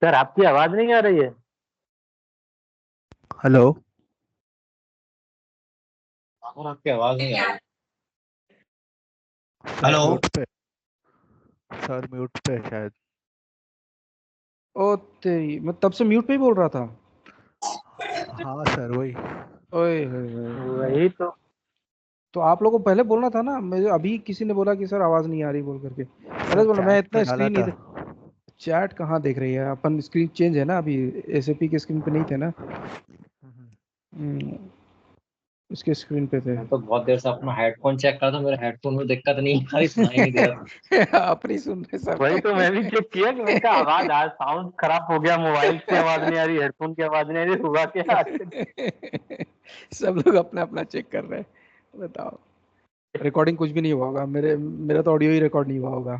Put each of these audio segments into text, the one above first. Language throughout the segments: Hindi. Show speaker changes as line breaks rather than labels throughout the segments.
सर आपकी आवाज नहीं आ रही है।
हेलो।
और आपकी आवाज नहीं आ रही।
Sir
hello.
म्यूट पे। सर म्यूट पे है शायद।
ओ तेरी, मैं तब से म्यूट पे ही बोल रहा था।
हाँ सर वही।
ओए होए होए।
वही
तो आप लोगों को पहले बोलना था ना। मुझे अभी किसी ने बोला कि सर आवाज नहीं आ रही बोल करके।
सर
बोला मैं
चैट
इतना
पे डाला
स्क्रीन नहीं
था।
चैट कहाँ देख रही है अपन, स्क्रीन चेंज है ना अभी। एसएपी के स्क्रीन पे नहीं थे ना। हम्म, इसके स्क्रीन पे थे।
मैं तो बहुत देर से अपना हेडफोन चेक कर रहा था, मेरे हेडफोन में दिक्कत नहीं आ रही, सुनाई नहीं दे रहा।
आप नहीं सुन रहे सब।
वही तो मैं भी चेक किया कि मैं कहा आवाज आज साउंड खराब हो गया, मोबाइल की आवाज नहीं आ रही, हेडफोन की आवाज नहीं आ रही, हुआ क्या आज?
सब लोग अपना अपना चेक कर रहे हैं। बताओ, रिकॉर्डिंग कुछ भी नहीं हुआ होगा। मेरा तो ऑडियो ही रिकॉर्ड नहीं हुआ होगा।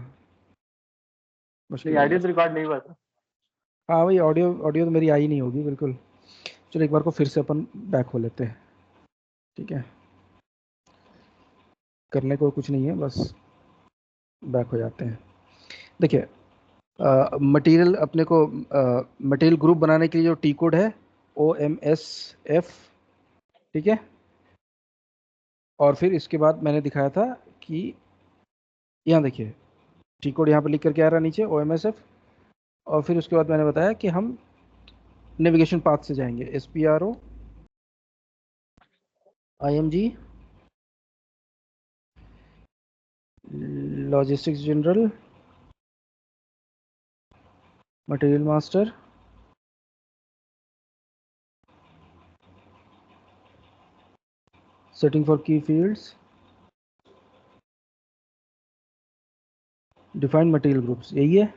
मुश्किल
ऑडियो
होगा।
तो रिकॉर्ड नहीं हुआ था।
हाँ वही, ऑडियो ऑडियो तो मेरी आई नहीं होगी बिल्कुल। चलो एक बार को फिर से अपन बैक हो लेते हैं। ठीक है, करने को कुछ नहीं है, बस बैक हो जाते हैं। देखिए, मटेरियल अपने को मटेरियल ग्रुप बनाने के लिए जो टी कोड है OMSF, ठीक है। और फिर इसके बाद मैंने दिखाया था कि यहाँ देखिए टी कोड यहाँ पर लिख करके आ रहा है नीचे OMSF। और फिर उसके बाद मैंने बताया कि हम नेविगेशन पाथ से जाएंगे SPRO IMG logistics general material master setting for की फील्ड्स डिफाइंड मटेरियल ग्रुप्स, यही है।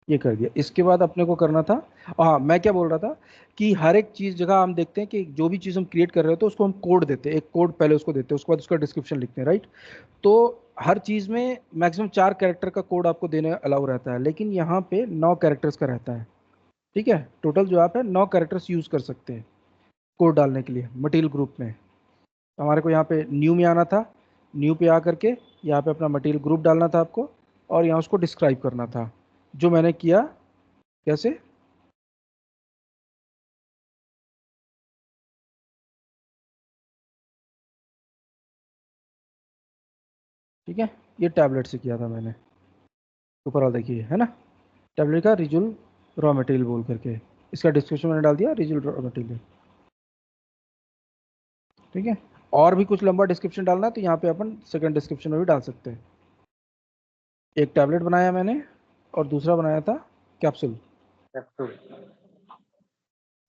ये कर दिया। इसके बाद अपने को करना था, हाँ मैं क्या बोल रहा था कि हर एक चीज़ जगह हम देखते हैं कि जो भी चीज़ हम क्रिएट कर रहे हो तो उसको हम कोड देते हैं, एक कोड पहले उसको देते हैं, उसके बाद उसका डिस्क्रिप्शन लिखते हैं, राइट। तो हर चीज़ में मैक्सिमम 4 कैरेक्टर का कोड आपको देने अलाउ रहता है, लेकिन यहाँ पे 9 कैरेक्टर्स का रहता है। ठीक है, टोटल जो आप है 9 कैरेक्टर्स यूज़ कर सकते हैं कोड डालने के लिए मटेरियल ग्रुप में। हमारे को यहाँ पे न्यू में आना था, न्यू पे आ करके यहाँ पे अपना मटेरियल ग्रुप डालना था आपको, और यहाँ उसको डिस्क्राइब करना था, जो मैंने किया। कैसे? ठीक है, ये टैबलेट से किया था मैंने। ऊपर वाला देखिए है ना, टैबलेट का रिजुल रॉ मटेरियल बोल करके, इसका डिस्क्रिप्शन मैंने डाल दिया रिजुल रॉ मटेरियल। ठीक है, और भी कुछ लंबा डिस्क्रिप्शन डालना है तो यहाँ पे अपन सेकंड डिस्क्रिप्शन में भी डाल सकते हैं। एक टैबलेट बनाया मैंने और दूसरा बनाया था कैप्सूल।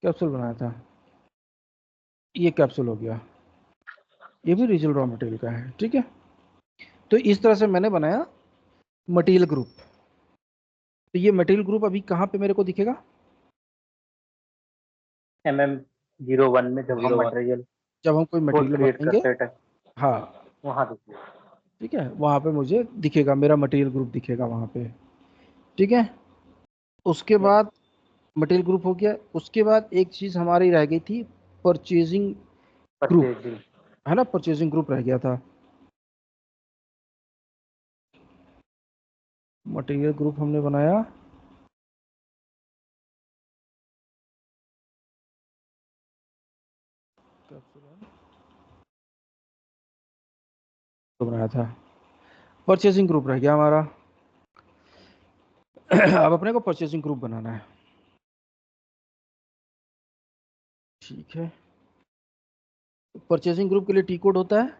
कैप्सूल बनाया था, ये कैप्सूल हो गया, ये भी रिजुल रॉ मटेरियल का है। ठीक है, तो इस तरह से मैंने बनाया मटेरियल ग्रुप। तो ये मटेरियल ग्रुप अभी कहाँ पे मेरे को दिखेगा?
MM01 में जब हम
01
मटेरियल
जब हम कोई
कोड
मटेरियल
क्रिएट
बनाएंगे,
करते हैं
हाँ
वहाँ देखिए।
ठीक है, वहाँ पे मुझे दिखेगा, मेरा मटेरियल ग्रुप दिखेगा वहाँ पे। ठीक है, उसके बाद मटेरियल ग्रुप हो गया। उसके बाद एक चीज़ हमारी रह गई थी, परचेजिंग ग्रुप,
परचेजिंग
है ना, परचेजिंग ग्रुप रह गया था। मटेरियल ग्रुप हमने बनाया, तो बनाया था, परचेजिंग ग्रुप रह गया हमारा। अब अपने को परचेजिंग ग्रुप बनाना है। ठीक है, परचेजिंग ग्रुप के लिए टी कोड होता है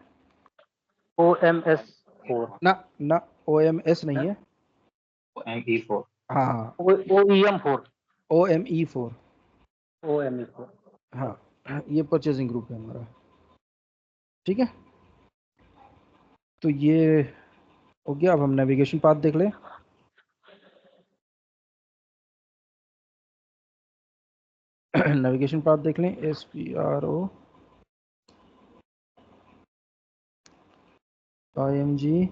OMS4
ना, ना OMS नहीं है,
ME4
हाँ
OEM4
OME4,
OME4।
हाँ ये परचेजिंग ग्रुप है हमारा। ठीक है, तो ये हो गया। अब हम नेविगेशन पाथ देख लें। नेविगेशन पाथ देख लें, SPRO IMG,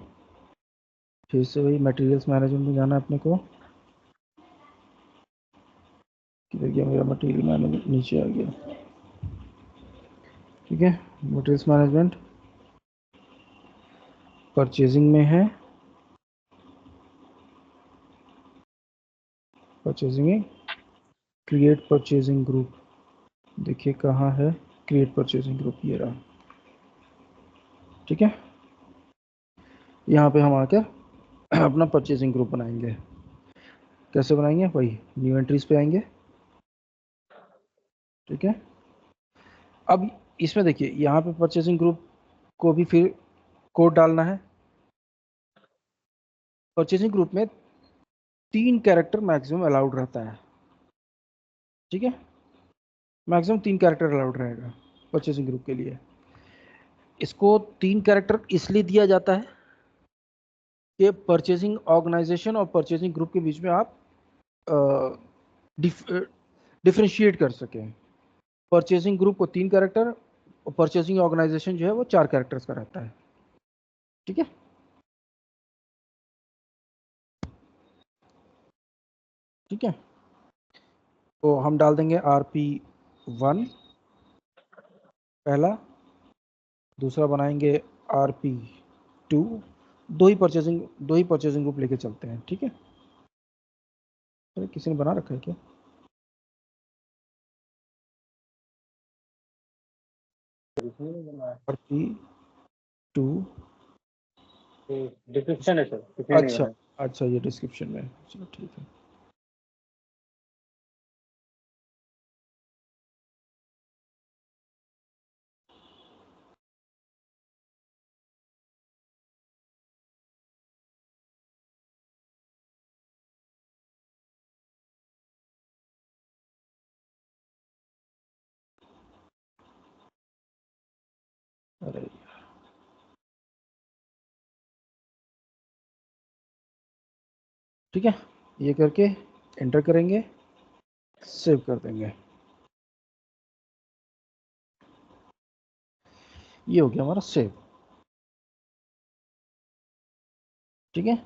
फिर से वही मटेरियल्स मैनेजमेंट में जाना है अपने को। किधर गया मेरा मटेरियल मैनेजमेंट? नीचे आ गया। ठीक है, मटेरियल्स मैनेजमेंट परचेजिंग में है, परचेजिंग में क्रिएट परचेजिंग ग्रुप, देखिए कहाँ है क्रिएट परचेजिंग ग्रुप, ये रहा। ठीक है, यहाँ पे हम आकर अपना परचेजिंग ग्रुप बनाएंगे। कैसे बनाएंगे? वही न्यू एंट्रीज पे आएंगे। ठीक है, अब इसमें देखिए यहाँ पे परचेजिंग ग्रुप को भी फिर कोड डालना है। परचेजिंग ग्रुप में 3 कैरेक्टर मैक्सिमम अलाउड रहता है। ठीक है, मैक्सिमम 3 कैरेक्टर अलाउड रहेगा परचेजिंग ग्रुप के लिए। इसको 3 कैरेक्टर इसलिए दिया जाता है कि परचेजिंग ऑर्गेनाइजेशन और परचेजिंग ग्रुप के बीच में आप डिफ्रेंशिएट कर सकें। परचेजिंग ग्रुप को 3 कैरेक्टर और परचेजिंग ऑर्गेनाइजेशन जो है वो 4 कैरेक्टर्स का रहता है। ठीक है, ठीक है, तो हम डाल देंगे RP1 पहला, दूसरा बनाएंगे RP2। दो ही परचेजिंग ग्रुप लेके चलते हैं। ठीक है, अरे किसी ने बना रखा है क्या? RP2,
डिस्क्रिप्शन है सर, किसी ने नहीं
अच्छा
बनाया।
अच्छा, ये डिस्क्रिप्शन में है। चलो ठीक है, अरे ठीक है, ये करके एंटर करेंगे, सेव कर देंगे। ये हो गया हमारा सेव। ठीक है,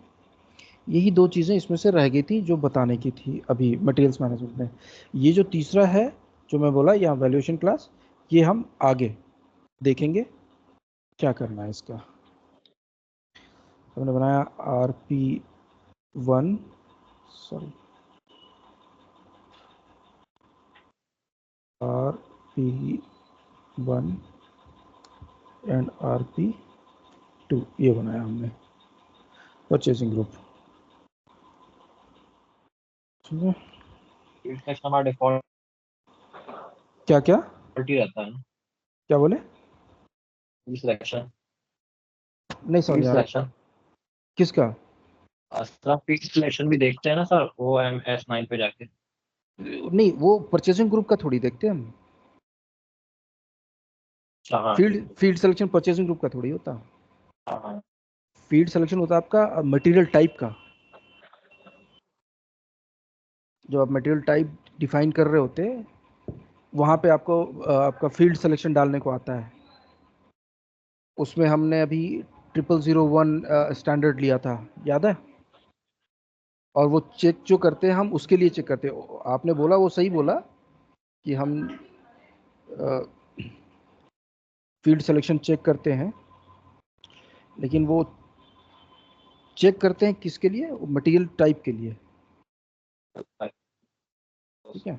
यही 2 चीज़ें इसमें से रह गई थी जो बताने की थी अभी मटेरियल्स मैनेजमेंट में। ये जो तीसरा है जो मैं बोला यहाँ वैल्यूएशन क्लास, ये हम आगे देखेंगे क्या करना है इसका। हमने बनाया RP1, sorry RP1 and RP2, ये बनाया हमने परचेजिंग ग्रुप। ठीक है,
फील्ड सिलेक्शन हमारा डिफॉल्ट
क्या क्या
ही रहता है ना,
क्या बोले?
Field selection.
नहीं समझ
फील्ड
आ रहा।
सिलेक्शन
किसका?
सर, फील्ड सिलेक्शन भी देखते हैं ना सर, वो MS9 पे जाके।
नहीं, वो परचेजिंग ग्रुप का थोड़ी देखते हैं हम।
हाँ
फील्ड सिलेक्शन परचेजिंग ग्रुप का थोड़ी होता।
हाँ हाँ।
फील्ड सिलेक्शन होता है आपका मटेरियल टाइप का। जो आप मटेरियल टाइप डिफाइन कर रहे होते हैं वहाँ पे आपको आपका फील्ड सिलेक्शन डालने को आता है। उसमें हमने अभी 0001 स्टैंडर्ड लिया था, याद है? और वो चेक जो करते हैं हम उसके लिए चेक करते हैं। आपने बोला वो सही बोला कि हम फील्ड सिलेक्शन चेक करते हैं, लेकिन वो चेक करते हैं किसके लिए? मटेरियल टाइप के लिए। ठीक है,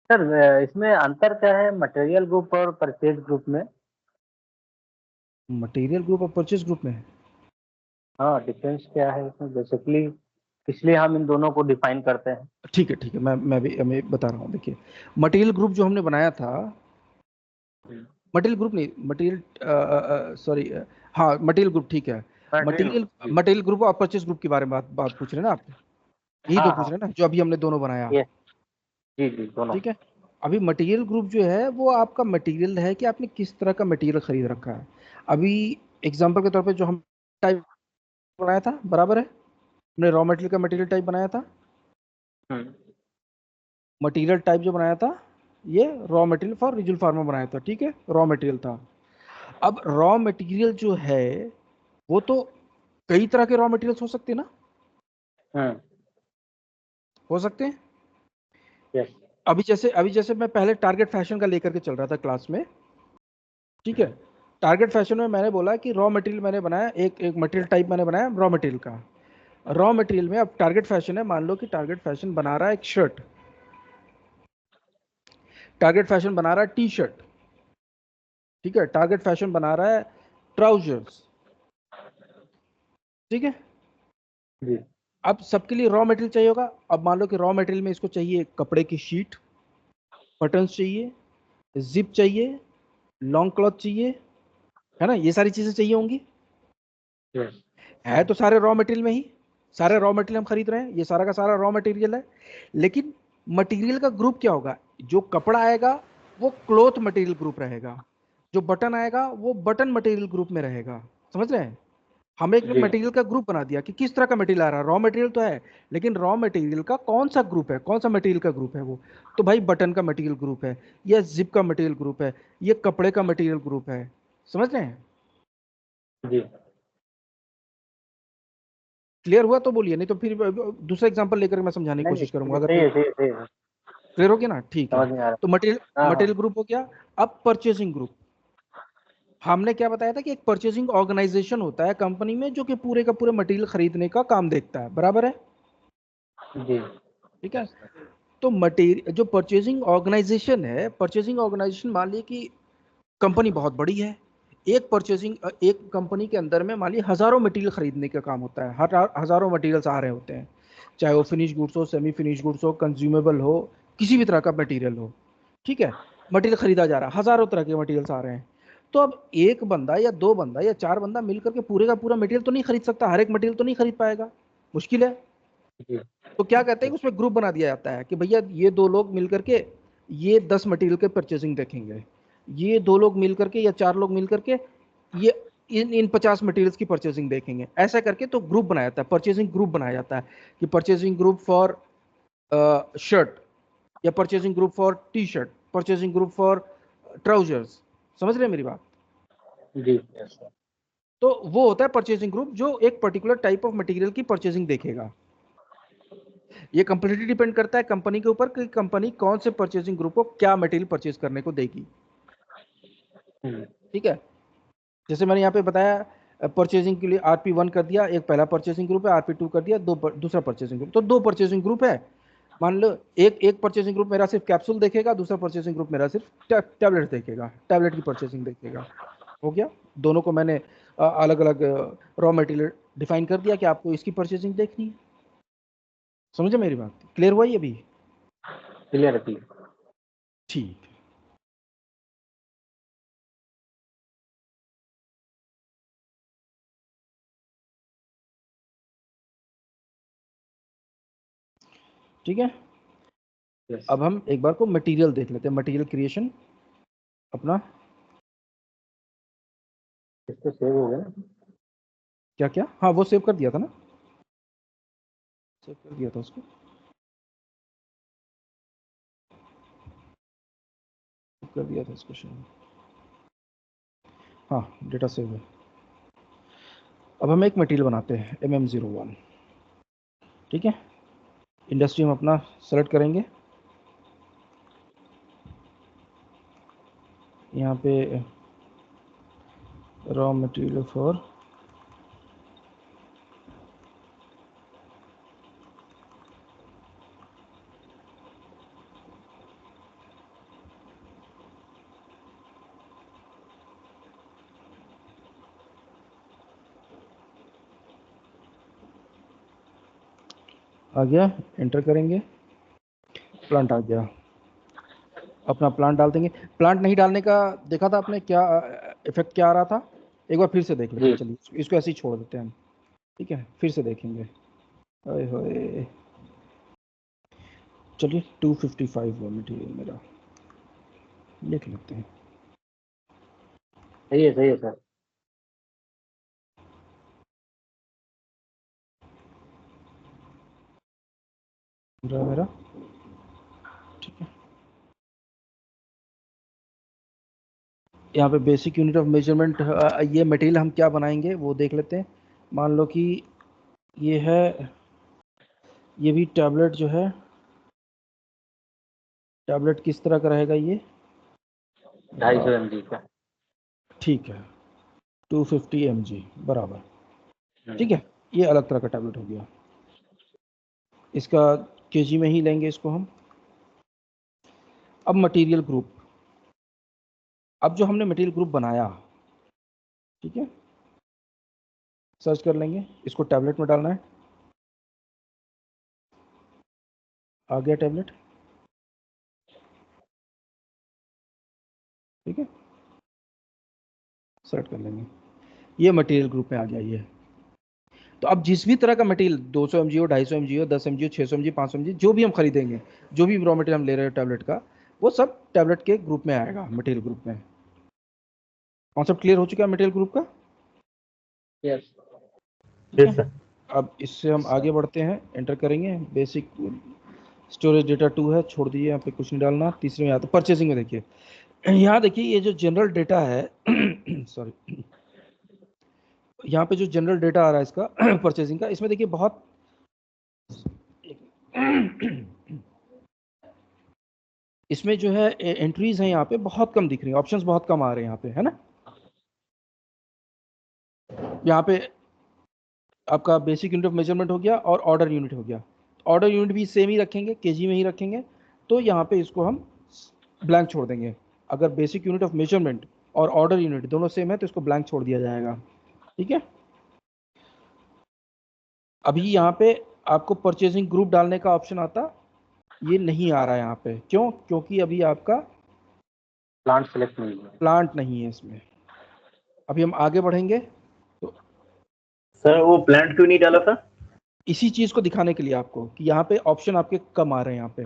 सर इसमें अंतर क्या है मटेरियल ग्रुप और परचेज ग्रुप में?
मटेरियल ग्रुप और परचेज ग्रुप में
हाँ, डिफरेंस क्या है इसमें बेसिकली, इसलिए हम इन दोनों को डिफाइन करते हैं।
ठीक है, ठीक है, मैं बता रहा हूँ। देखिए मटेरियल ग्रुप जो हमने बनाया था, मटेरियल ग्रुप नहीं, मटेरियल सॉरी, हाँ मटेरियल ग्रुप, ठीक है। मटेरियल ग्रुप और परचेज ग्रुप के बारे में बात पूछ रहे हैं ना आप? यही तो
हाँ
पूछ
हाँ,
रहे हैं ना जो अभी हमने दोनों बनाया।
ये जी जी दोनों।
ठीक है, अभी मटेरियल ग्रुप जो है वो आपका मटेरियल है कि आपने किस तरह का मटेरियल खरीद रखा है। अभी एग्जांपल के तौर पे जो हम टाइप बनाया था, बराबर है, हमने रॉ मटेरियल का मटेरियल टाइप बनाया था।
हम्म।
मटेरियल टाइप जो बनाया था ये raw material for rigid pharma बनाया था। ठीक है, रॉ मटेरियल था। अब रॉ मटेरियल जो है वो तो कई तरह के रॉ मटेरियल्स हो सकते हैं ना,
हम्म।
हो सकते हैं।
यस।
अभी जैसे मैं पहले टारगेट फैशन का लेकर के चल रहा था क्लास में। ठीक है, टारगेट फैशन में मैंने बोला कि रॉ मटेरियल मैंने बनाया, एक मटेरियल टाइप मैंने बनाया रॉ मटेरियल का। रॉ मटेरियल में अब टारगेट फैशन है, मान लो कि टारगेट फैशन बना रहा है एक शर्ट, टारगेट फैशन बना रहा है टी शर्ट, ठीक है, टारगेट फैशन बना रहा है ट्राउजर्स, ठीक है।
जी
अब सबके लिए रॉ मटेरियल चाहिए होगा। अब मान लो कि रॉ मटेरियल में इसको चाहिए कपड़े की शीट, बटन्स चाहिए, जिप चाहिए, लॉन्ग क्लॉथ चाहिए, है ना, ये सारी चीजें चाहिए होंगी।
यस
है तो सारे रॉ मटेरियल में ही, सारे रॉ मटेरियल हम खरीद रहे हैं, ये सारा का सारा रॉ मटेरियल है। लेकिन मटेरियल का ग्रुप क्या होगा, जो कपड़ा आएगा वो क्लॉथ मटेरियल ग्रुप रहेगा, जो बटन आएगा वो बटन मटेरियल ग्रुप में रहेगा। समझ रहे हैं, हम एक
जी
मटेरियल का ग्रुप बना दिया कि किस तरह का मटेरियल आ रहा है, रॉ मटेरियल तो है, लेकिन रॉ मटेरियल का कौन सा ग्रुप है, कौन सा मटेरियल का ग्रुप है वो। तो भाई बटन का मटेरियल ग्रुप है, या जिप का मटेरियल ग्रुप है, ये कपड़े का मटेरियल ग्रुप है। समझ रहे हैं,
जी
क्लियर हुआ तो बोलिए, नहीं तो फिर दूसरा एग्जांपल लेकर मैं समझाने की
नहीं
कोशिश करूंगा।
नहीं
अगर
सही
फिर
है सही है सही है
क्लियर हो गया ना, ठीक है।
समझ में आ
तो
रहा
मटेरियल
हाँ हाँ
मटेरियल ग्रुप हो गया। अब परचेसिंग ग्रुप, हमने क्या बताया था कि एक परचेसिंग ऑर्गेनाइजेशन होता है कंपनी में जो कि पूरे का पूरे मटेरियल खरीदने का काम देखता है, बराबर है,
जी
ठीक है। तो मटेरियल जो परचेसिंग ऑर्गेनाइजेशन है, परचेसिंग ऑर्गेनाइजेशन मान लीजिए कि कंपनी बहुत बड़ी है, एक परचेसिंग एक कंपनी के अंदर में मान लीजिए हजारों मटेरियल खरीदने का काम होता है, हर हजारों मटेरियल्स आ रहे होते हैं, चाहे वो फिनिश गुड्स हो, सेमी फिनिश गुड्स हो, कंज्यूमेबल हो, किसी भी तरह का मटेरियल हो, ठीक है। मटेरियल खरीदा जा रहा है, हजारों तरह के मटेरियल्स आ रहे हैं। तो अब एक बंदा या दो बंदा या चार बंदा मिलकर के पूरे का पूरा मटेरियल तो नहीं खरीद सकता, हर एक मटेरियल तो नहीं खरीद पाएगा, मुश्किल है।
जी
तो क्या कहते हैं कि उसमें ग्रुप बना दिया जाता है कि भैया ये दो लोग मिलकर के ये 10 मटेरियल के परचेसिंग देखेंगे, ये दो लोग मिलकर के या चार लोग मिलकर के ये इन 50 मटेरियल्स की परचेसिंग देखेंगे। ऐसा करके तो ग्रुप बनाया जाता है, परचेसिंग ग्रुप बनाया जाता है कि परचेसिंग ग्रुप फॉर शर्ट, या purchasing group for T shirt, purchasing group for trousers. समझ रहे हैं मेरी बात।
जी यस
तो वो होता है परचेसिंग ग्रुप जो एक पर्टिकुलर टाइप ऑफ मटेरियल की परचेसिंग देखेगा। ये कंप्लीटली डिपेंड करता है कंपनी के ऊपर कि कंपनी कौन से परचेसिंग ग्रुप को क्या मटेरियल परचेज करने को देगी, ठीक है। जैसे मैंने यहाँ पे बताया परचेसिंग के लिए RP1 कर दिया, एक पहला परचेसिंग ग्रुप है, RP2 कर दिया, दूसरा परचेसिंग ग्रुप, तो दो परचेसिंग ग्रुप है। मान लो एक परचेसिंग ग्रुप मेरा सिर्फ कैप्सूल देखेगा, दूसरा परचेसिंग ग्रुप मेरा सिर्फ टैबलेट देखेगा, टैबलेट की परचेसिंग देखेगा। हो गया, दोनों को मैंने अलग अलग रॉ मटेरियल डिफाइन कर दिया कि आपको इसकी परचेसिंग देखनी है। समझे मेरी बात, क्लियर हुआ ये अभी,
क्लियर क्लियर
ठीक। ठीक है,
यस
अब हम एक बार को मटेरियल देख लेते हैं, मटेरियल क्रिएशन अपना
इसको सेव हो गया ना
क्या क्या, हाँ वो सेव कर दिया था ना, सेव कर दिया था उसको, सेव कर दिया था इसको शायद, हाँ डेटा सेव है। अब हम एक मटेरियल बनाते हैं MM01, ठीक है। इंडस्ट्री हम अपना सेलेक्ट करेंगे, यहाँ पे रॉ मटेरियल फॉर आ गया, एंटर करेंगे, प्लांट आ गया, अपना प्लांट डाल देंगे। प्लांट नहीं डालने का देखा था आपने क्या इफेक्ट क्या आ रहा था, एक बार फिर से देख लेते
जी
हैं, चलिए इसको ऐसे ही छोड़ देते हैं हम, ठीक है, फिर से देखेंगे। ओए होए, चलिए 255 वो मटेरियल मेरा लिख लेते हैं।
सही है सर
मेरा ठीक है, यहाँ पे बेसिक यूनिट ऑफ मेजरमेंट, ये मटेरियल हम क्या बनाएंगे वो देख लेते हैं। मान लो कि ये है, ये भी टैबलेट जो है, टैबलेट किस तरह का रहेगा ये,
250 mg का
ठीक है 250 mg बराबर, ठीक है, ये अलग तरह का टैबलेट हो गया। इसका केजी में ही लेंगे इसको हम। अब मटेरियल ग्रुप, अब जो हमने मटेरियल ग्रुप बनाया, ठीक है, सर्च कर लेंगे, इसको टैबलेट में डालना है। आ गया टैबलेट, ठीक है, सेलेक्ट कर लेंगे। ये मटेरियल ग्रुप में आ गया ये। तो अब जिस भी तरह का मटेरियल 200 mg हो, 250 mg हो, 10 mg हो, 600 mg, 500 mg, जो भी हम खरीदेंगे, जो भी रॉ मटेरियल हम ले रहे हैं टैबलेट का, वो सब टैबलेट के ग्रुप में आएगा, मटेरियल ग्रुप में। कॉन्सेप्ट क्लियर हो चुका है मटेरियल ग्रुप का?
Yes
yes sir.
अब इससे हम आगे बढ़ते हैं, एंटर करेंगे। बेसिक स्टोरेज डेटा 2 है, छोड़ दीजिए, यहाँ पे कुछ नहीं डालना। तीसरे में आता परचेसिंग में, देखिए यहाँ देखिए ये जो जनरल डेटा है सॉरी, यहाँ पे जो जनरल डेटा आ रहा है इसका परचेसिंग का, इसमें देखिए बहुत इसमें जो है एंट्रीज हैं यहाँ पे बहुत कम दिख रही हैं, ऑप्शंस बहुत कम आ रहे हैं यहाँ पे, है ना। यहाँ पे आपका बेसिक यूनिट ऑफ मेजरमेंट हो गया और ऑर्डर यूनिट हो गया। ऑर्डर यूनिट भी सेम ही रखेंगे, केजी में ही रखेंगे, तो यहाँ पे इसको हम ब्लैंक छोड़ देंगे। अगर बेसिक यूनिट ऑफ मेजरमेंट और ऑर्डर यूनिट दोनों सेम है तो इसको ब्लैंक छोड़ दिया जाएगा, ठीक है। अभी यहाँ पे आपको परचेसिंग ग्रुप डालने का ऑप्शन आता, ये नहीं आ रहा है यहाँ पे, क्यों? क्योंकि अभी आपका
प्लांट सेलेक्ट नहीं है।
प्लांट नहीं है इसमें। अभी हम आगे बढ़ेंगे तो
सर वो प्लांट क्यों नहीं डाला था?
इसी चीज को दिखाने के लिए आपको कि यहाँ पे ऑप्शन आपके कम आ रहे हैं, यहाँ पे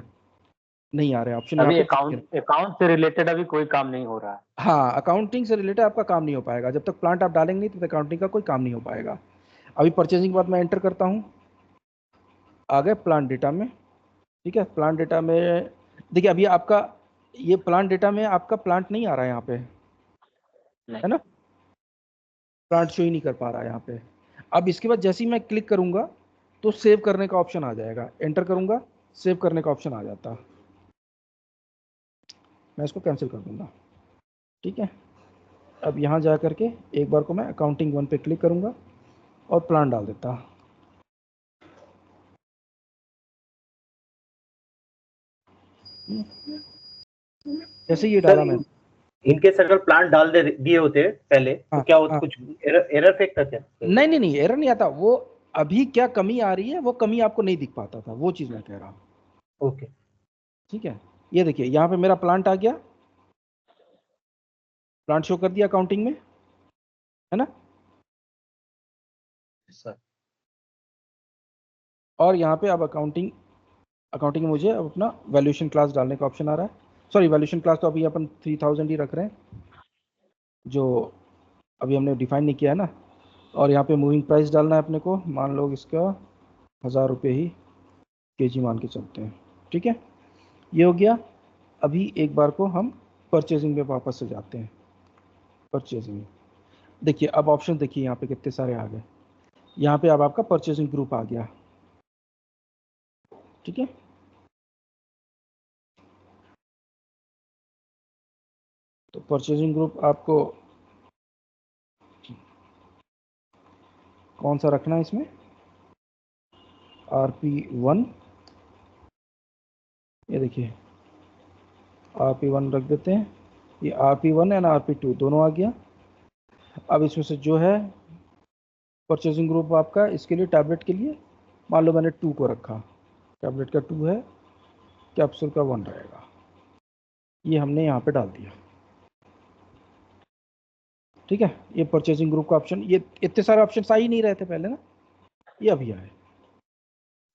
नहीं आ रहे ऑप्शन यहाँ
अभी
पे।
अकाउंट से रिलेटेड अभी कोई काम नहीं हो रहा है।
हाँ, अकाउंटिंग से रिलेटेड आपका काम नहीं हो पाएगा जब तक प्लांट आप डालेंगे नहीं, तब तक अकाउंटिंग का कोई काम नहीं हो पाएगा। अभी परचेसिंग के बाद मैं एंटर करता हूँ, आ गए प्लांट डेटा में, ठीक है। प्लांट डेटा में देखिए अभी आपका ये प्लांट डेटा में आपका प्लांट नहीं आ रहा है यहाँ पे, है ना, प्लांट शो ही नहीं कर पा रहा है यहाँ पे। अब इसके बाद जैसे ही मैं क्लिक करूंगा तो सेव करने का ऑप्शन आ जाएगा, एंटर करूंगा, सेव करने का ऑप्शन आ जाता। मैं इसको कैंसिल कर दूंगा, ठीक है। अब यहाँ जा करके एक बार को मैं अकाउंटिंग 1 पे क्लिक करूंगा और प्लान डाल देता। जैसे ये डाला मैं,
इनकेस अगर प्लांट डाल दिए होते पहले तो
हाँ,
क्या होता?
हाँ।
कुछ एरर फेंकता क्या?
नहीं नहीं नहीं, एरर नहीं आता। वो अभी क्या कमी आ रही है वो कमी आपको नहीं दिख पाता था, वो चीज़ मैं कह रहा हूँ,
ओके
ठीक है। ये देखिए यहाँ पे मेरा प्लांट आ गया, प्लांट शो कर दिया अकाउंटिंग में, है ना।
सर
और यहाँ पे अब अकाउंटिंग में मुझे अब अपना वैल्यूएशन क्लास डालने का ऑप्शन आ रहा है। सॉरी, वैल्यूएशन क्लास तो अभी अपन 3000 ही रख रहे हैं, जो अभी हमने डिफाइन नहीं किया है ना। और यहाँ पे मूविंग प्राइस डालना है अपने को, मान लो इसका 1000 रुपये ही केजी मान के चलते हैं, ठीक है। ये हो गया। अभी एक बार को हम परचेजिंग में वापस से जाते हैं। परचेजिंग देखिए, अब ऑप्शन देखिए यहाँ पे कितने सारे आ गए। यहाँ पे अब आपका परचेजिंग ग्रुप आ गया, ठीक है। तो परचेजिंग ग्रुप आपको कौन सा रखना है इसमें? RP1, ये देखिए RP1 रख देते हैं। ये RP1 एंड RP2 दोनों आ गया। अब इसमें से जो है परचेजिंग ग्रुप आपका, इसके लिए टैबलेट के लिए मान लो मैंने 2 को रखा, टैबलेट का 2 है, कैप्सूल का 1 रहेगा। ये हमने यहाँ पे डाल दिया, ठीक है। ये परचेजिंग ग्रुप का ऑप्शन, ये इतने सारे ऑप्शन आ ही नहीं रहे थे पहले ना, ये अभी आए।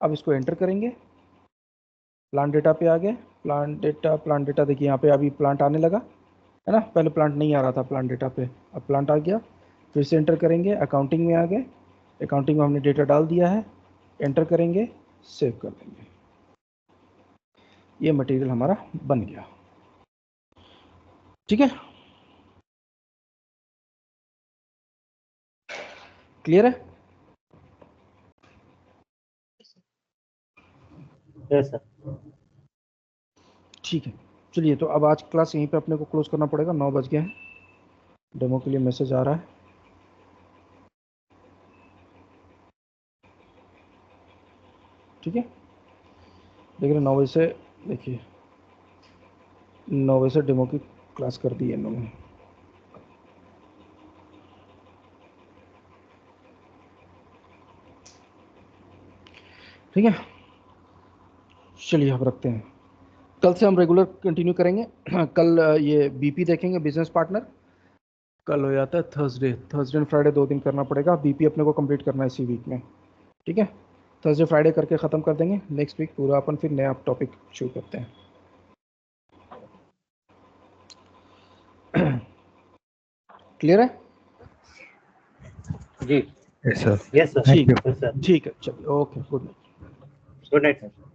अब इसको एंटर करेंगे, प्लांट डेटा पे आ गए। प्लांट डेटा देखिए यहाँ पे अभी प्लांट आने लगा, है ना। पहले प्लांट नहीं आ रहा था प्लांट डेटा पे, अब प्लांट आ गया। फिर से एंटर करेंगे, अकाउंटिंग में आ गए, अकाउंटिंग में हमने डेटा डाल दिया है, एंटर करेंगे, सेव कर देंगे। ये मटेरियल हमारा बन गया, ठीक है। क्लियर है?
Yes sir.
ठीक है, चलिए तो अब आज क्लास यहीं पे अपने को क्लोज करना पड़ेगा, 9 बज गए हैं। डेमो के लिए मैसेज आ रहा है, ठीक है। देख रहे 9 बजे से, देखिए 9 बजे से डेमो की क्लास कर दी है इन्होंने। ठीक है, चलिए अब रखते हैं। कल से हम रेगुलर कंटिन्यू करेंगे। कल ये बीपी देखेंगे, बिजनेस पार्टनर। कल हो जाता है थर्सडे, थर्सडे एंड फ्राइडे 2 दिन करना पड़ेगा। बीपी अपने को कंप्लीट करना है इसी वीक में। ठीक है, थर्सडे फ्राइडे करके ख़त्म कर देंगे। नेक्स्ट वीक पूरा अपन फिर नया टॉपिक शुरू करते हैं। क्लियर है?
जी
yes sir,
yes sir
thank you.
Yes sir
ठीक है, चलिए, okay, good night.
Good night sir.